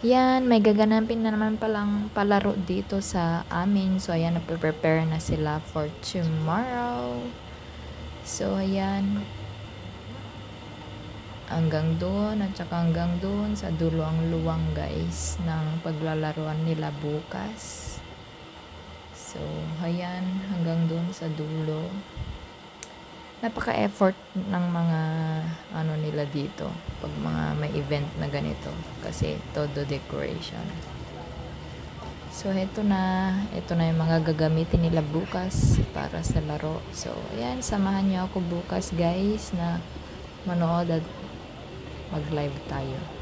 Yan, may gaganapin na naman palang palaro dito sa amin. So, ayan, nagpe-prepare na sila for tomorrow. So, ayan. Hanggang doon at saka hanggang doon sa dulo ang luwang guys ng paglalaruan nila bukas. So, ayan, hanggang doon sa dulo. Napaka-effort ng mga ano nila dito pag mga may event na ganito kasi todo decoration. So ito na yung mga gagamitin nila bukas para sa laro. So ayan, samahan niyo ako bukas guys na manood at mag-live tayo.